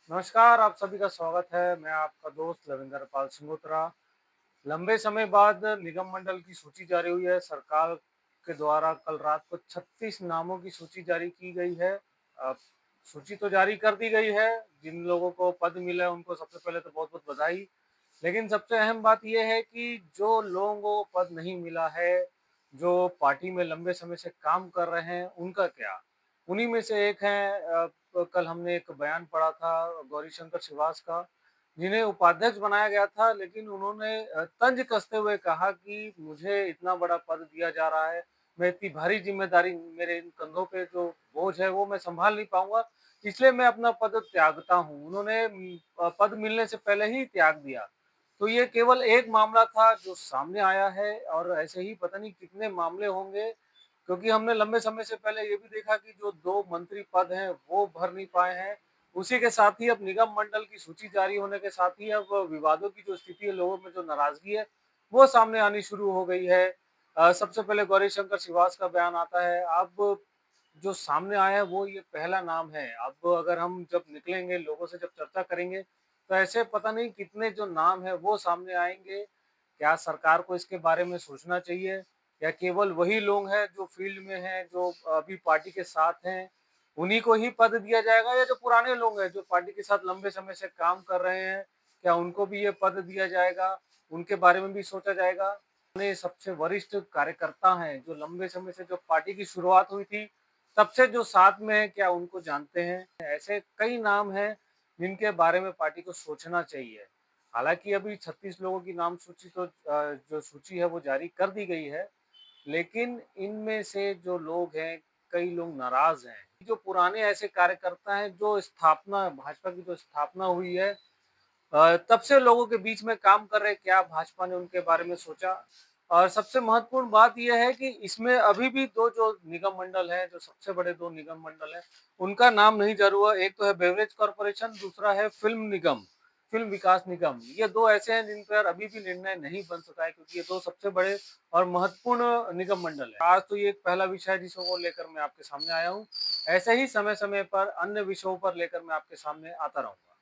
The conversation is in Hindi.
नमस्कार, आप सभी का स्वागत है। मैं आपका दोस्त लविंदर पाल सिंगोत्रा। लंबे समय बाद निगम मंडल की सूची जारी हुई है। सरकार के द्वारा कल रात को 36 नामों की सूची जारी की गई है। अ, सूची तो जारी कर दी गई है। जिन लोगों को पद मिला है उनको सबसे पहले तो बहुत-बहुत बधाई। लेकिन सबसे अहम बात ये है कि जो लोगों को पद नहीं मिला है, जो पार्टी में लंबे समय से काम कर रहे हैं, उनका क्या? उन्हीं में से एक हैं कल हमने एक बयान पढ़ा था गौरीशंकर श्रीवास का, जिन्हें उपाध्यक्ष बनाया गया था, लेकिन उन्होंने तंज कसते हुए कहा कि मुझे इतना बड़ा पद दिया जा रहा है, मैं इतनी भारी ज़िम्मेदारी मेरे इन कंधों पे जो बोझ है, वो मैं सँभाल नहीं पाऊँगा, इसलिए मैं अपना पद त्यागता हूँ। उन्होंने पद मिलने से पहले ही त्याग दिया। तो ये केवल एक मामला था जो सामने आया है और ऐसे ही पता नहीं कितने मामले होंगे, क्योंकि हमने लंबे समय से पहले ये भी देखा कि जो 2 मंत्री पद हैं, वो भर नहीं पाए हैं। उसी के साथ ही अब निगम मंडल की सूची जारी होने के साथ ही अब विवादों की जो स्थिति है, लोगों में जो नाराज़गी है, वो सामने आनी शुरू हो गई है। सबसे पहले गौरीशंकर श्रीवास का बयान आता है। अब जो सामने आया है वो ये पहला नाम है। अब अगर हम जब निकलेंगे, लोगों से जब चर्चा करेंगे, तो ऐसे पता नहीं कितने जो नाम हैं वो सामने आएँगे। क्या सरकार को इसके बारे में सोचना चाहिए? या केवल वही लोग हैं जो फील्ड में हैं, जो अभी पार्टी के साथ हैं, उन्हीं को ही पद दिया जाएगा या जो पुराने लोग हैं, जो पार्टी के साथ लंबे समय से काम कर रहे हैं, क्या उनको भी ये पद दिया जाएगा? उनके बारे में भी सोचा जाएगा? अपने सबसे वरिष्ठ कार्यकर्ता हैं, जो लंबे समय से जो पार्टी की शुरुआत हुई थी, तब से जो साथ में हैं, क्या उनको जानते हैं? ऐसे कई नाम हैं, जिनके बारे में पार्टी को सोचना चाहिए। हालाँकि अभी 36 लोगों की नाम सूची तो जो सूची है वो जारी कर दी गई है, लेकिन इनमें से जो लोग हैं, कई लोग नाराज़ हैं। जो पुराने ऐसे कार्यकर्ता हैं, जो स्थापना भाजपा की जो स्थापना हुई है तब से लोगों के बीच में काम कर रहे, क्या भाजपा ने उनके बारे में सोचा? और सबसे महत्वपूर्ण बात ये है कि इसमें अभी भी 2 जो निगम मंडल हैं, जो सबसे बड़े 2 निगम मंडल हैं, उनका नाम नहीं जारी हुआ। एक तो है बेवरेज कॉर्पोरेशन, दूसरा है फ़िल्म विकास निगम। ये 2 ऐसे हैं जिन पर अभी भी निर्णय नहीं बन सका है, क्योंकि ये 2 सबसे बड़े और महत्वपूर्ण निगम मंडल हैं। आज तो ये एक पहला विषय है जिसको को लेकर मैं आपके सामने आया हूँ। ऐसे ही समय-समय पर अन्य विषयों पर लेकर मैं आपके सामने आता रहूँगा।